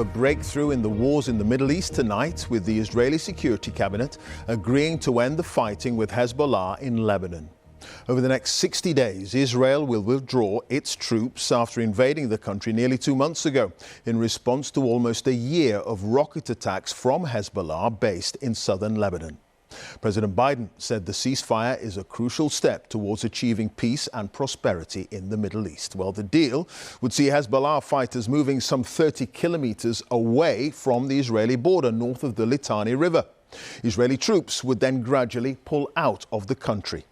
A breakthrough in the wars in the Middle East tonight, with the Israeli Security Cabinet agreeing to end the fighting with Hezbollah in Lebanon. Over the next 60 days, Israel will withdraw its troops after invading the country nearly 2 months ago in response to almost a year of rocket attacks from Hezbollah based in southern Lebanon. President Biden said the ceasefire is a crucial step towards achieving peace and prosperity in the Middle East. Well, the deal would see Hezbollah fighters moving some 30 kilometers away from the Israeli border north of the Litani River. Israeli troops would then gradually pull out of the country.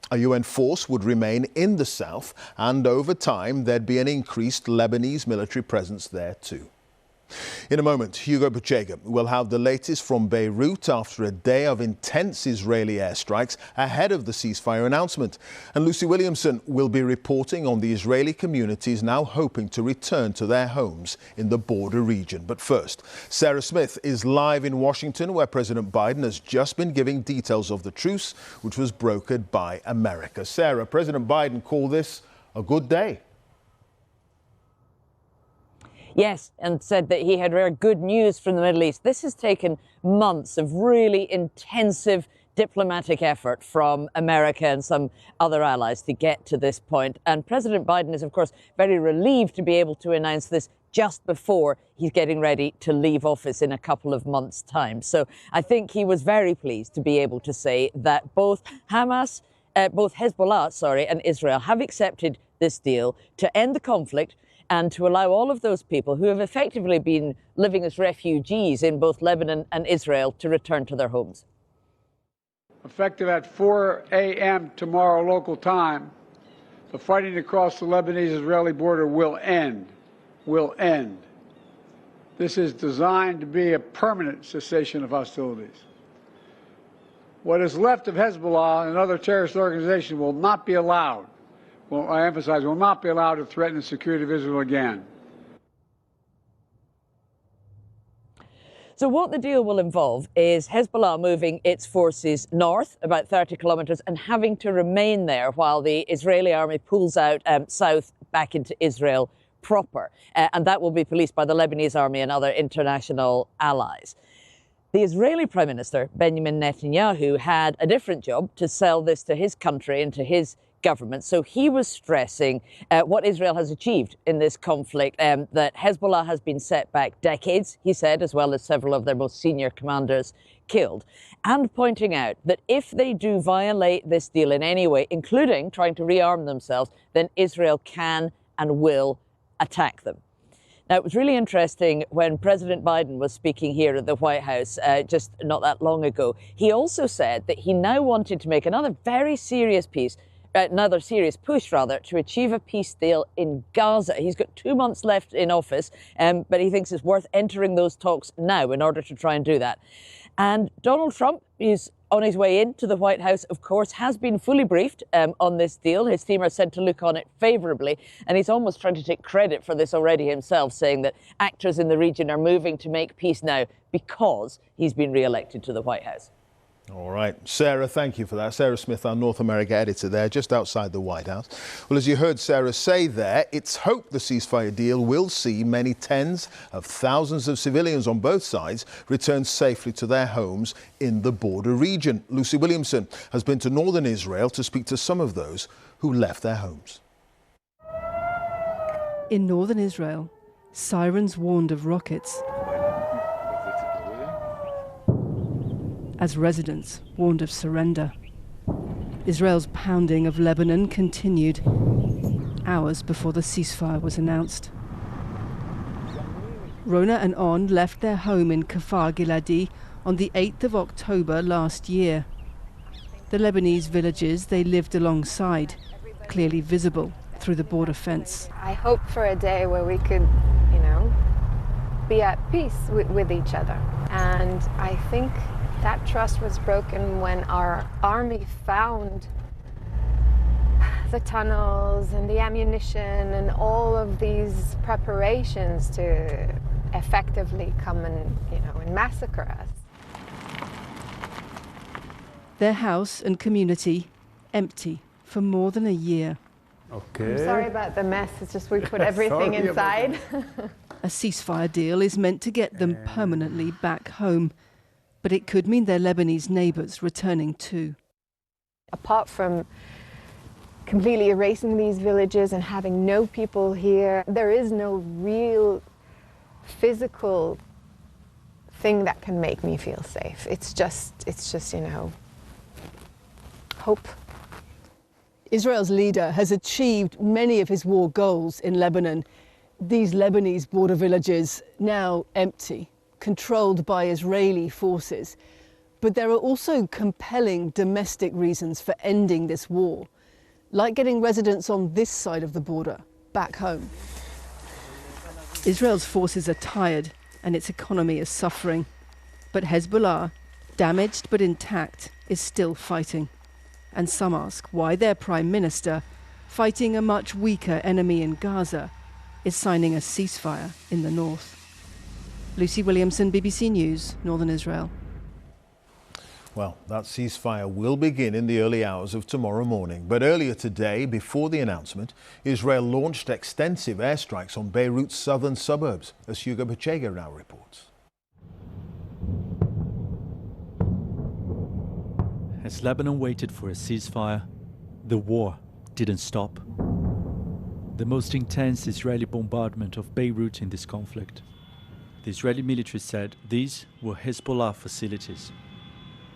A UN force would remain in the south, and over time there'd be an increased Lebanese military presence there too. In a moment, Hugo Buchega will have the latest from Beirut after a day of intense Israeli airstrikes ahead of the ceasefire announcement. And Lucy Williamson will be reporting on the Israeli communities now hoping to return to their homes in the border region. But first, Sarah Smith is live in Washington, where President Biden has just been giving details of the truce, which was brokered by America. Sarah, President Biden called this a good day. Yes, and said that he had very good news from the Middle East. This has taken months of really intensive diplomatic effort from America and some other allies to get to this point. And President Biden is, of course, very relieved to be able to announce this just before he's getting ready to leave office in a couple of months' time. So I think he was very pleased to be able to say that both Hezbollah, and Israel have accepted this deal to end the conflict and to allow all of those people who have effectively been living as refugees in both Lebanon and Israel to return to their homes. Effective at 4 a.m. tomorrow local time, the fighting across the Lebanese-Israeli border will end. This is designed to be a permanent cessation of hostilities. What is left of Hezbollah and other terrorist organizations will not be allowed. Well, I emphasize, will not be allowed to threaten the security of Israel again. So what the deal will involve is Hezbollah moving its forces north about 30 kilometres and having to remain there while the Israeli army pulls out south back into Israel proper. And that will be policed by the Lebanese Army and other international allies. The Israeli Prime Minister, Benjamin Netanyahu, had a different job to sell this to his country and to his government. So he was stressing what Israel has achieved in this conflict, that Hezbollah has been set back decades, he said, as well as several of their most senior commanders killed, and pointing out that if they do violate this deal in any way, including trying to rearm themselves, then Israel can and will attack them. Now, it was really interesting when President Biden was speaking here at the White House just not that long ago. He also said that he now wanted to make another serious push, to achieve a peace deal in Gaza. He's got 2 months left in office, but he thinks it's worth entering those talks now in order to try and do that. And Donald Trump is on his way into the White House, of course, has been fully briefed on this deal. His team are said to look on it favourably, and he's almost trying to take credit for this already himself, saying that actors in the region are moving to make peace now because he's been re-elected to the White House. All right. Sarah, thank you for that. Sarah Smith, our North America editor there, just outside the White House. Well, as you heard Sarah say there, it's hoped the ceasefire deal will see many tens of thousands of civilians on both sides return safely to their homes in the border region. Lucy Williamson has been to northern Israel to speak to some of those who left their homes. In northern Israel, sirens warned of rockets, as residents warned of surrender. Israel's pounding of Lebanon continued hours before the ceasefire was announced. Rona and On left their home in Kfar Giladi on the 8th of October last year. The Lebanese villages they lived alongside, clearly visible through the border fence. I hope for a day where we could, be at peace with each other. And I think that trust was broken when our army found the tunnels and the ammunition and all of these preparations to effectively come and, and massacre us. Their house and community empty for more than a year. Okay. I'm sorry about the mess. It's just we put everything inside. A ceasefire deal is meant to get them permanently back home, but it could mean their Lebanese neighbours returning too. Apart from completely erasing these villages and having no people here, there is no real physical thing that can make me feel safe. It's just, you know, hope. Israel's leader has achieved many of his war goals in Lebanon. These Lebanese border villages now empty, controlled by Israeli forces. But there are also compelling domestic reasons for ending this war, like getting residents on this side of the border back home. Israel's forces are tired and its economy is suffering. But Hezbollah, damaged but intact, is still fighting. And some ask why their prime minister, fighting a much weaker enemy in Gaza, is signing a ceasefire in the north. Lucy Williamson, BBC News, Northern Israel. Well, that ceasefire will begin in the early hours of tomorrow morning. But earlier today, before the announcement, Israel launched extensive airstrikes on Beirut's southern suburbs, as Hugo Bachega now reports. As Lebanon waited for a ceasefire, the war didn't stop. The most intense Israeli bombardment of Beirut in this conflict. The Israeli military said these were Hezbollah facilities.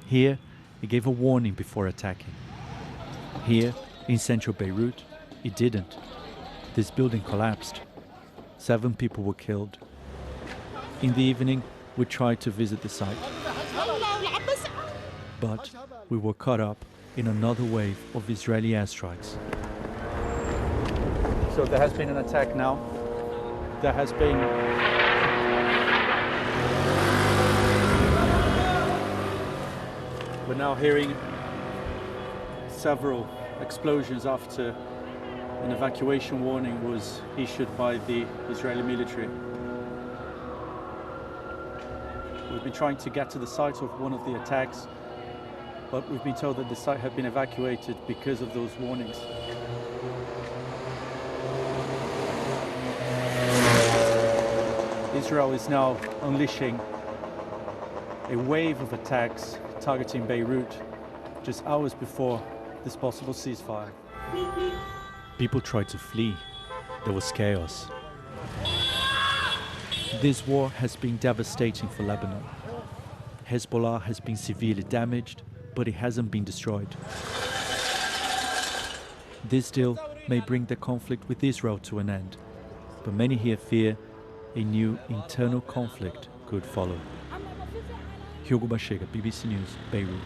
Here, it gave a warning before attacking. Here, in central Beirut, it didn't. This building collapsed. 7 people were killed. In the evening, we tried to visit the site. But we were caught up in another wave of Israeli airstrikes. So there has been an attack now. There has been We're now hearing several explosions after an evacuation warning was issued by the Israeli military. We've been trying to get to the site of one of the attacks, but we've been told that the site had been evacuated because of those warnings. Israel is now unleashing a wave of attacks targeting Beirut just hours before this possible ceasefire. People tried to flee. There was chaos. This war has been devastating for Lebanon. Hezbollah has been severely damaged, but it hasn't been destroyed. This deal may bring the conflict with Israel to an end, but many here fear a new internal conflict could follow. Hugo Bachega, BBC News, Beirut.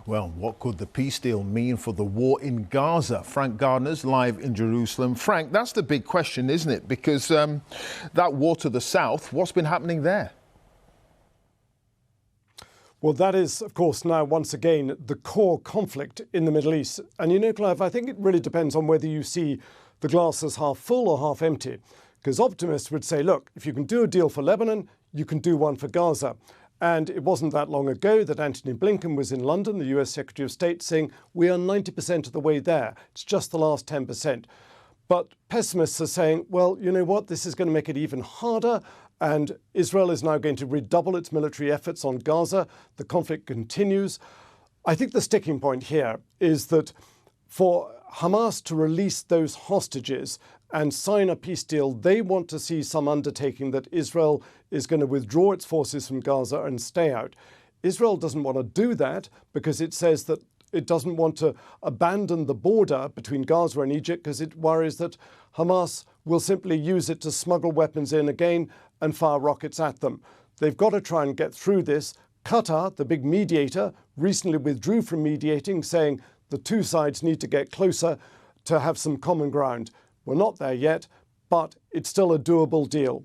Well, what could the peace deal mean for the war in Gaza? Frank Gardner's live in Jerusalem. Frank, that's the big question, isn't it? Because that war to the south, what's been happening there? Well, that is, of course, now once again the core conflict in the Middle East. And you know, Clive, I think it really depends on whether you see the glass as half full or half empty. Because optimists would say, look, if you can do a deal for Lebanon, you can do one for Gaza. And it wasn't that long ago that Antony Blinken was in London, the US Secretary of State, saying we are 90% of the way there. It's just the last 10%. But pessimists are saying, well, you know what, this is going to make it even harder. And Israel is now going to redouble its military efforts on Gaza. The conflict continues. I think the sticking point here is that for Hamas to release those hostages and sign a peace deal, they want to see some undertaking that Israel is going to withdraw its forces from Gaza and stay out. Israel doesn't want to do that because it says that it doesn't want to abandon the border between Gaza and Egypt because it worries that Hamas will simply use it to smuggle weapons in again and fire rockets at them. They've got to try and get through this. Qatar, the big mediator, recently withdrew from mediating, saying the two sides need to get closer to have some common ground. We're not there yet, but it's still a doable deal.